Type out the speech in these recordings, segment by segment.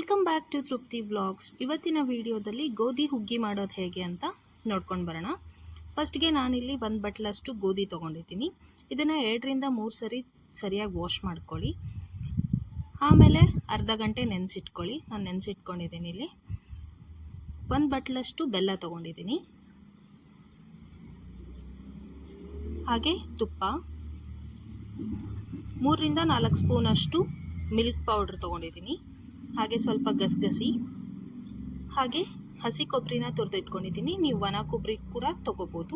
Welcome back to ತೃಪ್ತಿ vlogs. ಇವತ್ತಿನ ವಿಡಿಯೋದಲ್ಲಿ ಗೋಧಿ ಹುಗ್ಗಿ ಮಾಡೋದು ಹೇಗೆ ಅಂತ ನೋಡ್ಕೊಂಡು ಬರೋಣ. ಫಸ್ಟ್ಗೆ ನಾನಿಲ್ಲಿ 1 ಬಟ್ಲಷ್ಟು ಗೋಧಿ ತೊಗೊಂಡಿದ್ದೀನಿ. ಇದನ್ನು 2ರಿಂದ 3 ಸರಿ ಸರಿಯಾಗಿ ವಾಶ್ ಮಾಡ್ಕೊಳ್ಳಿ. ಆಮೇಲೆ ಅರ್ಧ ಗಂಟೆ ನೆನೆಸಿಟ್ಕೊಳ್ಳಿ. ನಾನು ನೆನೆಸಿಟ್ಕೊಂಡಿದ್ದೀನಿ. ಇಲ್ಲಿ 1 ಬಟ್ಲಷ್ಟು ಬೆಲ್ಲ ತೊಗೊಂಡಿದ್ದೀನಿ. ಹಾಗೆ ತುಪ್ಪ, 3ರಿಂದ 4 ಸ್ಪೂನಷ್ಟು ಮಿಲ್ಕ್ ಪೌಡ್ರ್ ತೊಗೊಂಡಿದ್ದೀನಿ. ಹಾಗೆ ಸ್ವಲ್ಪ ಗಸಗಸಿ, ಹಾಗೆ ಹಸಿ ಕೊಬ್ಬರಿನ ತುರಿದಿಟ್ಕೊಂಡಿದ್ದೀನಿ. ನೀವು ಒಣ ಕೊಬ್ಬರಿ ಕೂಡ ತೊಗೋಬೋದು.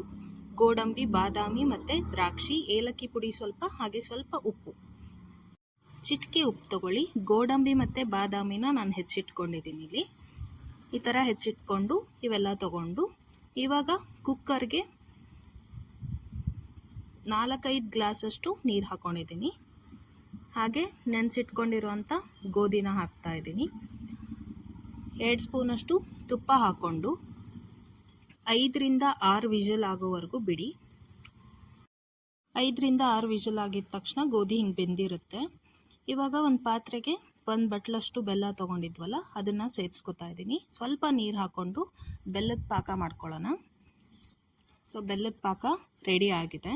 ಗೋಡಂಬಿ, ಬಾದಾಮಿ ಮತ್ತು ದ್ರಾಕ್ಷಿ, ಏಲಕ್ಕಿ ಪುಡಿ ಸ್ವಲ್ಪ, ಹಾಗೆ ಸ್ವಲ್ಪ ಉಪ್ಪು, ಚಿಟಿಕೆ ಉಪ್ಪು ತೊಗೊಳ್ಳಿ. ಗೋಡಂಬಿ ಮತ್ತು ಬಾದಾಮಿನ ನಾನು ಹೆಚ್ಚಿಟ್ಕೊಂಡಿದ್ದೀನಿ. ಇಲ್ಲಿ ಈ ಥರ ಹೆಚ್ಚಿಟ್ಕೊಂಡು ಇವೆಲ್ಲ ತೊಗೊಂಡು ಇವಾಗ ಕುಕ್ಕರ್ಗೆ 4-5 ಗ್ಲಾಸಷ್ಟು ನೀರು ಹಾಕ್ಕೊಂಡಿದ್ದೀನಿ. ಹಾಗೆ ನೆನೆಸಿಟ್ಕೊಂಡಿರುವಂಥ ಗೋಧಿನ ಹಾಕ್ತಾ ಇದ್ದೀನಿ. 2 ಸ್ಪೂನಷ್ಟು ತುಪ್ಪ ಹಾಕ್ಕೊಂಡು 5ರಿಂದ 6 ವಿಷಲ್ ಆಗೋವರೆಗೂ ಬಿಡಿ. 5ರಿಂದ 6 ವಿಷಲ್ ಆಗಿದ ತಕ್ಷಣ ಗೋಧಿ ಹಿಂಗೆ ಬೆಂದಿರುತ್ತೆ. ಇವಾಗ ಒಂದು ಪಾತ್ರೆಗೆ 1 ಬಟ್ಲಷ್ಟು ಬೆಲ್ಲ ತೊಗೊಂಡಿದ್ವಲ್ಲ ಅದನ್ನು ಸೇರಿಸ್ಕೊತಾ ಇದ್ದೀನಿ. ಸ್ವಲ್ಪ ನೀರು ಹಾಕ್ಕೊಂಡು ಬೆಲ್ಲದ ಪಾಕ ಮಾಡ್ಕೊಳ್ಳೋಣ. ಸೊ ಬೆಲ್ಲದ ಪಾಕ ರೆಡಿ ಆಗಿದೆ.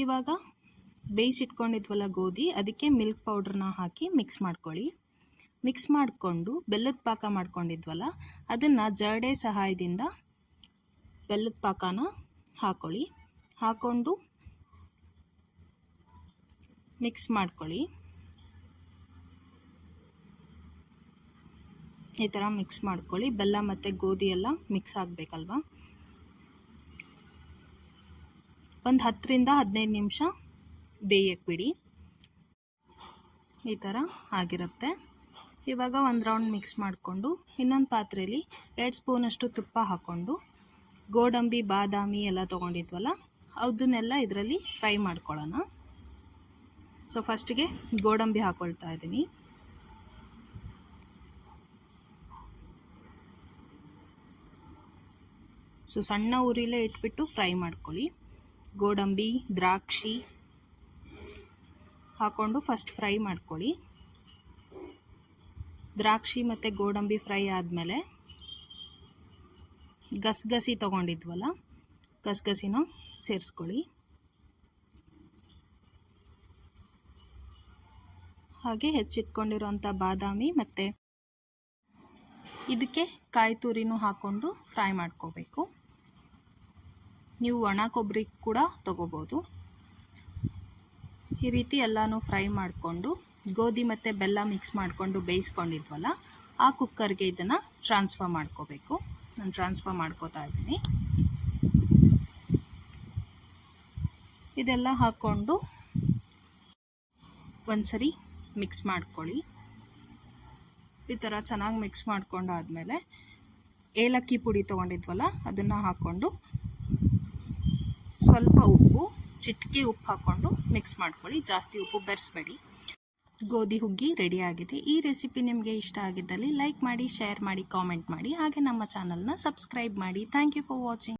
ಇವಾಗ ಬೇಯಿಸಿಟ್ಕೊಂಡಿದ್ವಲ್ಲ ಗೋಧಿ, ಅದಕ್ಕೆ ಮಿಲ್ಕ್ ಪೌಡ್ರನ್ನ ಹಾಕಿ ಮಿಕ್ಸ್ ಮಾಡ್ಕೊಳ್ಳಿ. ಮಿಕ್ಸ್ ಮಾಡಿಕೊಂಡು ಬೆಲ್ಲದ ಪಾಕ ಮಾಡ್ಕೊಂಡಿದ್ವಲ್ಲ ಅದನ್ನು ಜರಡೆ ಸಹಾಯದಿಂದ ಬೆಲ್ಲದ ಪಾಕನ ಹಾಕ್ಕೊಳ್ಳಿ. ಹಾಕ್ಕೊಂಡು ಮಿಕ್ಸ್ ಮಾಡ್ಕೊಳ್ಳಿ. ಈ ಥರ ಮಿಕ್ಸ್ ಮಾಡ್ಕೊಳ್ಳಿ. ಬೆಲ್ಲ ಮತ್ತು ಗೋಧಿ ಎಲ್ಲ ಮಿಕ್ಸ್ ಆಗಬೇಕಲ್ವ. ಒಂದು 10ರಿಂದ 15 ನಿಮಿಷ ಬೇಯಕ್ಕೆ ಬಿಡಿ. ಈ ಥರ ಆಗಿರುತ್ತೆ. ಇವಾಗ ಒಂದು ರೌಂಡ್ ಮಿಕ್ಸ್ ಮಾಡಿಕೊಂಡು ಇನ್ನೊಂದು ಪಾತ್ರೆಯಲ್ಲಿ 2 ಸ್ಪೂನಷ್ಟು ತುಪ್ಪ ಹಾಕ್ಕೊಂಡು ಗೋಡಂಬಿ, ಬಾದಾಮಿ ಎಲ್ಲ ತೊಗೊಂಡಿದ್ವಲ್ಲ ಅದನ್ನೆಲ್ಲ ಇದರಲ್ಲಿ ಫ್ರೈ ಮಾಡ್ಕೊಳ್ಳೋಣ. ಸೊ ಫಸ್ಟಿಗೆ ಗೋಡಂಬಿ ಹಾಕ್ಕೊಳ್ತಾ ಇದ್ದೀನಿ. ಸೊ ಸಣ್ಣ ಉರಿಲೇ ಇಟ್ಬಿಟ್ಟು ಫ್ರೈ ಮಾಡ್ಕೊಳ್ಳಿ. ಗೋಡಂಬಿ, ದ್ರಾಕ್ಷಿ ಹಾಕ್ಕೊಂಡು ಫಸ್ಟ್ ಫ್ರೈ ಮಾಡ್ಕೊಳ್ಳಿ. ದ್ರಾಕ್ಷಿ ಮತ್ತು ಗೋಡಂಬಿ ಫ್ರೈ ಆದಮೇಲೆ ಗಸಗಸಿ ತೊಗೊಂಡಿದ್ವಲ್ಲ ಗಸಗಸಿನ ಸೇರಿಸ್ಕೊಳ್ಳಿ. ಹಾಗೆ ಹೆಚ್ಚಿಟ್ಕೊಂಡಿರೋಂಥ ಬಾದಾಮಿ ಮತ್ತು ಇದಕ್ಕೆ ಕಾಯಿ ತುರಿನೂ ಹಾಕ್ಕೊಂಡು ಫ್ರೈ ಮಾಡ್ಕೋಬೇಕು. ನೀವು ಒಣ ಕೊಬ್ಬರಿ ಕೂಡ ತೊಗೋಬೋದು. ಈ ರೀತಿ ಎಲ್ಲನೂ ಫ್ರೈ ಮಾಡಿಕೊಂಡು ಗೋಧಿ ಮತ್ತು ಬೆಲ್ಲ ಮಿಕ್ಸ್ ಮಾಡಿಕೊಂಡು ಬೇಯಿಸ್ಕೊಂಡಿದ್ವಲ್ಲ ಆ ಕುಕ್ಕರ್ಗೆ ಇದನ್ನು ಟ್ರಾನ್ಸ್ಫರ್ ಮಾಡ್ಕೋಬೇಕು. ನಾನು ಟ್ರಾನ್ಸ್ಫರ್ ಮಾಡ್ಕೋತಾ ಇದ್ದೀನಿ. ಇದೆಲ್ಲ ಹಾಕ್ಕೊಂಡು ಒಂದ್ಸರಿ ಮಿಕ್ಸ್ ಮಾಡ್ಕೊಳ್ಳಿ. ಈ ಥರ ಚೆನ್ನಾಗಿ ಮಿಕ್ಸ್ ಮಾಡ್ಕೊಂಡಾದಮೇಲೆ ಏಲಕ್ಕಿ ಪುಡಿ ತೊಗೊಂಡಿದ್ವಲ್ಲ ಅದನ್ನು ಹಾಕ್ಕೊಂಡು ಸ್ವಲ್ಪ ಉಪ್ಪು, ಚಿಟಿಕೆ ಉಪ್ಪು ಹಾಕ್ಕೊಂಡು ಮಿಕ್ಸ್ ಮಾಡ್ಕೊಳ್ಳಿ. ಜಾಸ್ತಿ ಉಪ್ಪು ಬೆರೆಸಬೇಡಿ. ಗೋಧಿ ಹುಗ್ಗಿ ರೆಡಿ ಆಗಿದೆ. ಈ ರೆಸಿಪಿ ನಿಮಗೆ ಇಷ್ಟ ಆಗಿದ್ದಲ್ಲಿ ಲೈಕ್ ಮಾಡಿ, ಶೇರ್ ಮಾಡಿ, ಕಾಮೆಂಟ್ ಮಾಡಿ. ಹಾಗೆ ನಮ್ಮ ಚಾನಲ್ನ ಸಬ್ಸ್ಕ್ರೈಬ್ ಮಾಡಿ. Thank you for watching.